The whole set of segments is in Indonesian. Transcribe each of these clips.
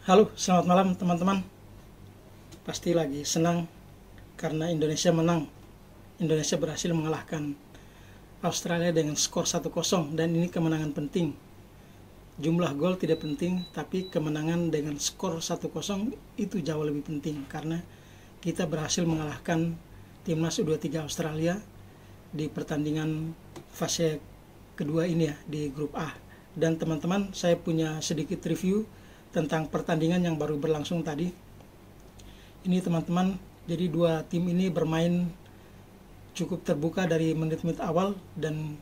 Halo, selamat malam teman-teman. Pasti lagi senang karena Indonesia menang. Indonesia berhasil mengalahkan Australia dengan skor 1-0 dan ini kemenangan penting. Jumlah gol tidak penting, tapi kemenangan dengan skor 1-0 itu jauh lebih penting karena kita berhasil mengalahkan timnas U23 Australia di pertandingan fase kedua ini ya, di grup A. Dan teman-teman, saya punya sedikit review tentang pertandingan yang baru berlangsung tadi. Ini teman-teman, jadi dua tim ini bermain cukup terbuka dari menit-menit awal, dan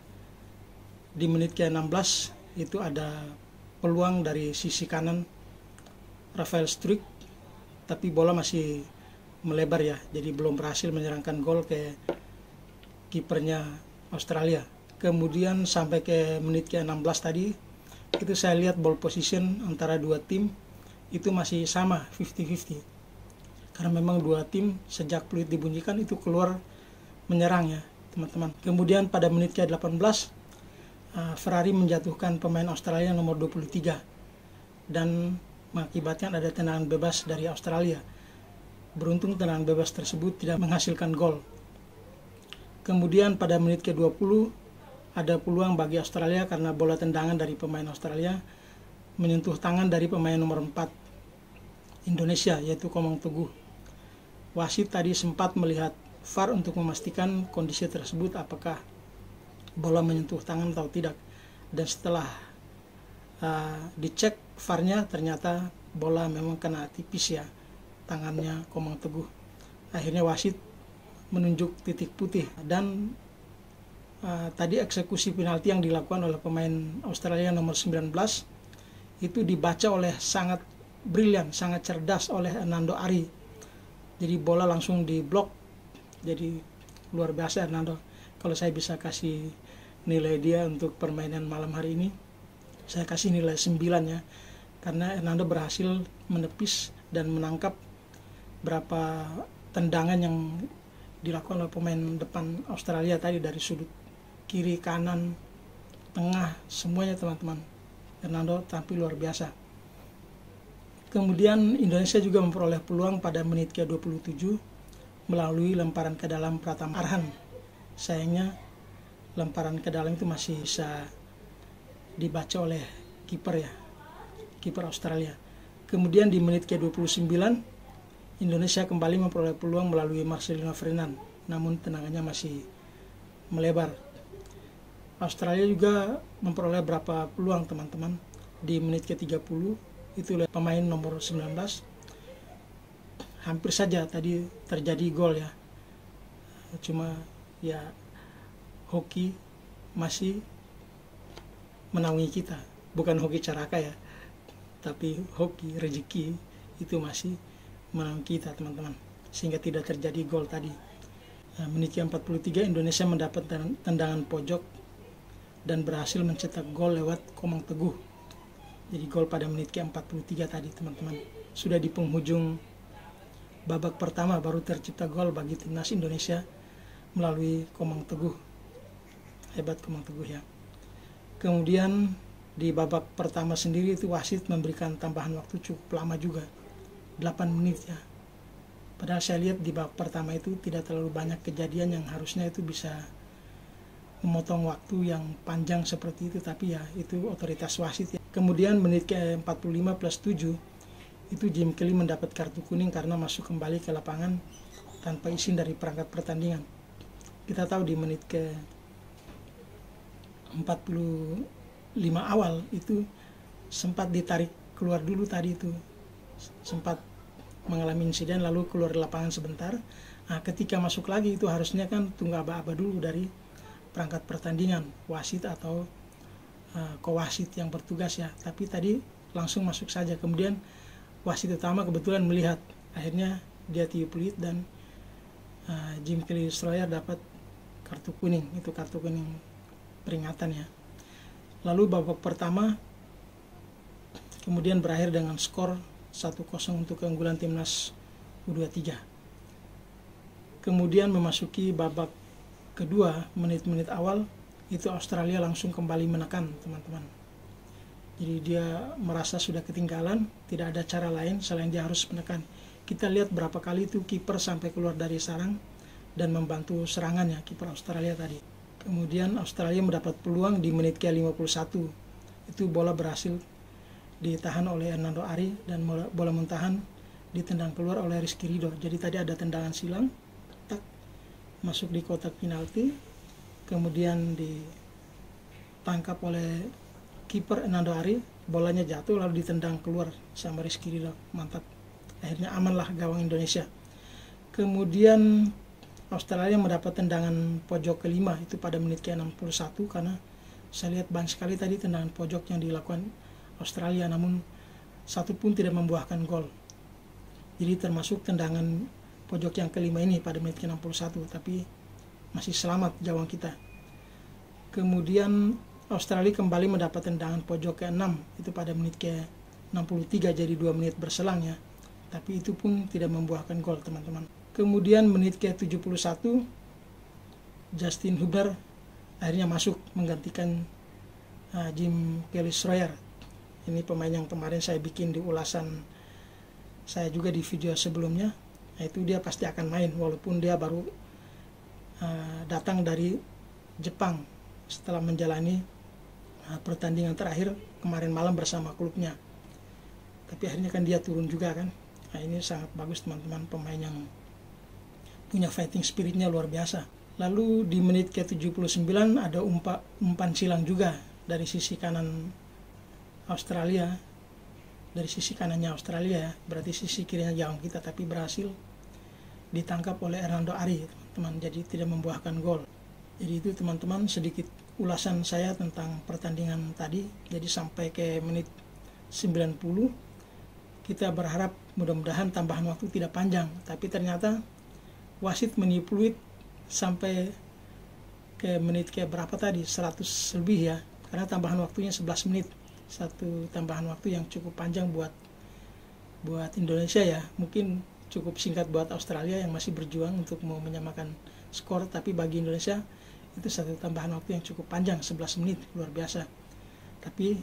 di menit ke-16 itu ada peluang dari sisi kanan Rafael Struijk, tapi bola masih melebar ya, jadi belum berhasil menyerangkan gol ke kipernya Australia. Kemudian sampai ke menit ke-16 tadi, itu saya lihat ball position antara dua tim itu masih sama 50-50, karena memang dua tim sejak peluit dibunyikan itu keluar menyerang ya teman-teman. Kemudian pada menit ke-18 Ferrari menjatuhkan pemain Australia nomor 23 dan mengakibatkan ada tendangan bebas dari Australia. Beruntung tendangan bebas tersebut tidak menghasilkan gol. Kemudian pada menit ke-20 ada peluang bagi Australia karena bola tendangan dari pemain Australia menyentuh tangan dari pemain nomor 4 Indonesia, yaitu Komang Teguh. Wasit tadi sempat melihat VAR untuk memastikan kondisi tersebut, apakah bola menyentuh tangan atau tidak. Dan setelah dicek VAR-nya, ternyata bola memang kena tipis ya tangannya Komang Teguh. Akhirnya wasit menunjuk titik putih, dan tadi eksekusi penalti yang dilakukan oleh pemain Australia nomor 19 itu dibaca oleh sangat brilian, sangat cerdas oleh Hernando Ari. Jadi bola langsung diblok. Jadi luar biasa Hernando. Kalau saya bisa kasih nilai dia untuk permainan malam hari ini, saya kasih nilai 9 ya. Karena Hernando berhasil menepis dan menangkap berapa tendangan yang dilakukan oleh pemain depan Australia tadi dari sudut kiri, kanan, tengah, semuanya teman-teman. Hernando tampil luar biasa. Kemudian Indonesia juga memperoleh peluang pada menit ke-27 melalui lemparan ke dalam Pratama Arhan. Sayangnya lemparan ke dalam itu masih bisa dibaca oleh kiper ya, kiper Australia. Kemudian di menit ke-29 Indonesia kembali memperoleh peluang melalui Marcelino Ferdinand, namun tendangannya masih melebar. Australia juga memperoleh beberapa peluang teman-teman di menit ke-30 itu oleh pemain nomor 19. Hampir saja tadi terjadi gol ya, cuma ya hoki masih menaungi kita, bukan hoki Caraka ya, tapi hoki rezeki itu masih menaungi kita teman-teman, sehingga tidak terjadi gol tadi. Menit ke-43 Indonesia mendapat tendangan pojok dan berhasil mencetak gol lewat Komang Teguh. Jadi gol pada menit ke-43 tadi teman-teman. Sudah di penghujung babak pertama baru tercipta gol bagi timnas Indonesia melalui Komang Teguh. Hebat Komang Teguh ya. Kemudian di babak pertama sendiri itu wasit memberikan tambahan waktu cukup lama juga, 8 menit ya. Padahal saya lihat di babak pertama itu tidak terlalu banyak kejadian yang harusnya itu bisa memotong waktu yang panjang seperti itu, tapi ya itu otoritas wasit ya. Kemudian menit ke-45 plus 7 itu Jim Kelly mendapat kartu kuning karena masuk kembali ke lapangan tanpa izin dari perangkat pertandingan. Kita tahu di menit ke-45 awal itu sempat ditarik keluar dulu tadi, itu sempat mengalami insiden lalu keluar lapangan sebentar. Nah, ketika masuk lagi itu harusnya kan tunggu aba-aba dulu dari perangkat pertandingan, wasit atau kowasit yang bertugas ya, tapi tadi langsung masuk saja. Kemudian wasit utama kebetulan melihat, akhirnya dia tiup peluit dan Jim Kelly Destroyer dapat kartu kuning, itu kartu kuning peringatan ya. Lalu babak pertama kemudian berakhir dengan skor 1-0 untuk keunggulan timnas U23. Kemudian memasuki babak kedua, menit-menit awal itu Australia langsung kembali menekan teman-teman. Jadi dia merasa sudah ketinggalan, tidak ada cara lain selain dia harus menekan. Kita lihat berapa kali itu kiper sampai keluar dari sarang dan membantu serangannya kiper Australia tadi. Kemudian Australia mendapat peluang di menit ke-51. Itu bola berhasil ditahan oleh Hernando Ari dan bola muntahan ditendang keluar oleh Rizky Ridho. Jadi tadi ada tendangan silang, tak masuk di kotak penalti, kemudian ditangkap oleh kiper Hernando Ari, bolanya jatuh lalu ditendang keluar sama Rizky Ridho. Mantap. Akhirnya amanlah gawang Indonesia. Kemudian Australia mendapat tendangan pojok kelima itu pada menit ke-61, karena saya lihat banyak sekali tadi tendangan pojok yang dilakukan Australia, namun satu pun tidak membuahkan gol. Jadi termasuk tendangan pojok yang kelima ini pada menit ke-61, tapi masih selamat gawang kita. Kemudian Australia kembali mendapat tendangan pojok ke-6 itu pada menit ke-63, jadi 2 menit berselang ya. Tapi itu pun tidak membuahkan gol, teman-teman. Kemudian menit ke-71 Justin Huber akhirnya masuk menggantikan Jim Kelly Schroyer. Ini pemain yang kemarin saya bikin di ulasan saya juga di video sebelumnya. Nah, itu dia pasti akan main walaupun dia baru datang dari Jepang setelah menjalani pertandingan terakhir kemarin malam bersama klubnya. Tapi akhirnya kan dia turun juga kan. Nah, ini sangat bagus teman-teman, pemain yang punya fighting spiritnya luar biasa. Lalu di menit ke-79 ada umpan silang juga dari sisi kanan Australia, dari sisi kanannya Australia ya, berarti sisi kirinya gawang kita, tapi berhasil ditangkap oleh Hernando Ari teman-teman, jadi tidak membuahkan gol. Jadi itu teman-teman sedikit ulasan saya tentang pertandingan tadi. Jadi sampai ke menit 90 kita berharap mudah-mudahan tambahan waktu tidak panjang, tapi ternyata wasit meniup peluit sampai ke menit ke berapa tadi, 100 lebih ya, karena tambahan waktunya 11 menit. Satu tambahan waktu yang cukup panjang buat Indonesia ya, mungkin cukup singkat buat Australia yang masih berjuang untuk mau menyamakan skor, tapi bagi Indonesia itu satu tambahan waktu yang cukup panjang, 11 menit, luar biasa. Tapi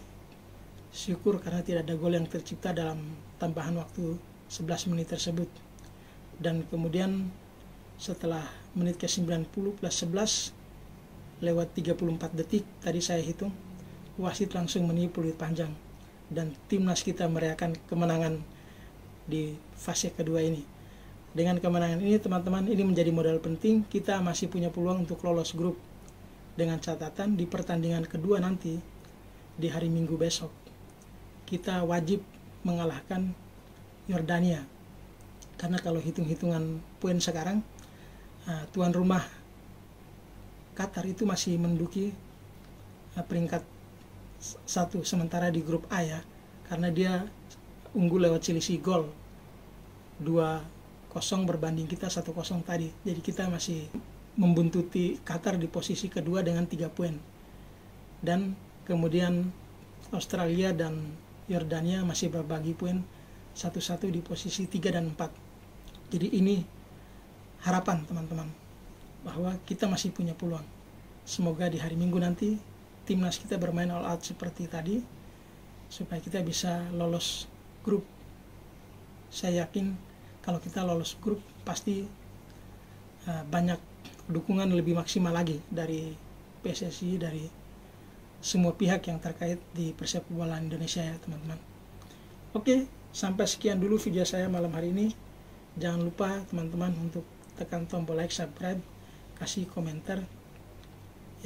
syukur karena tidak ada gol yang tercipta dalam tambahan waktu 11 menit tersebut. Dan kemudian setelah menit ke-90 plus 11 lewat 34 detik tadi saya hitung, wasit langsung meniup peluit panjang dan timnas kita merayakan kemenangan di fase kedua ini. Dengan kemenangan ini teman-teman, ini menjadi modal penting, kita masih punya peluang untuk lolos grup, dengan catatan di pertandingan kedua nanti di hari Minggu besok kita wajib mengalahkan Yordania, karena kalau hitung-hitungan poin sekarang tuan rumah Qatar itu masih menduduki peringkat 1 sementara di grup A ya, karena dia unggul lewat selisih gol 2-0 berbanding kita 1-0 tadi. Jadi kita masih membuntuti Qatar di posisi kedua dengan 3 poin, dan kemudian Australia dan Yordania masih berbagi poin 1-1 di posisi 3 dan 4. Jadi ini harapan teman-teman bahwa kita masih punya peluang. Semoga di hari Minggu nanti timnas kita bermain all out seperti tadi supaya kita bisa lolos grup. Saya yakin kalau kita lolos grup pasti banyak dukungan lebih maksimal lagi dari PSSI, dari semua pihak yang terkait di persepak bola Indonesia ya teman-teman. Oke, sampai sekian dulu video saya malam hari ini. Jangan lupa teman-teman untuk tekan tombol like, subscribe, kasih komentar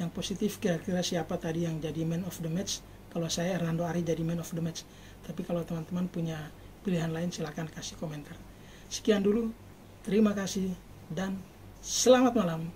yang positif, kira-kira siapa tadi yang jadi man of the match. Kalau saya Hernando Ari jadi man of the match, tapi kalau teman-teman punya pilihan lain silahkan kasih komentar. Sekian dulu, terima kasih dan selamat malam.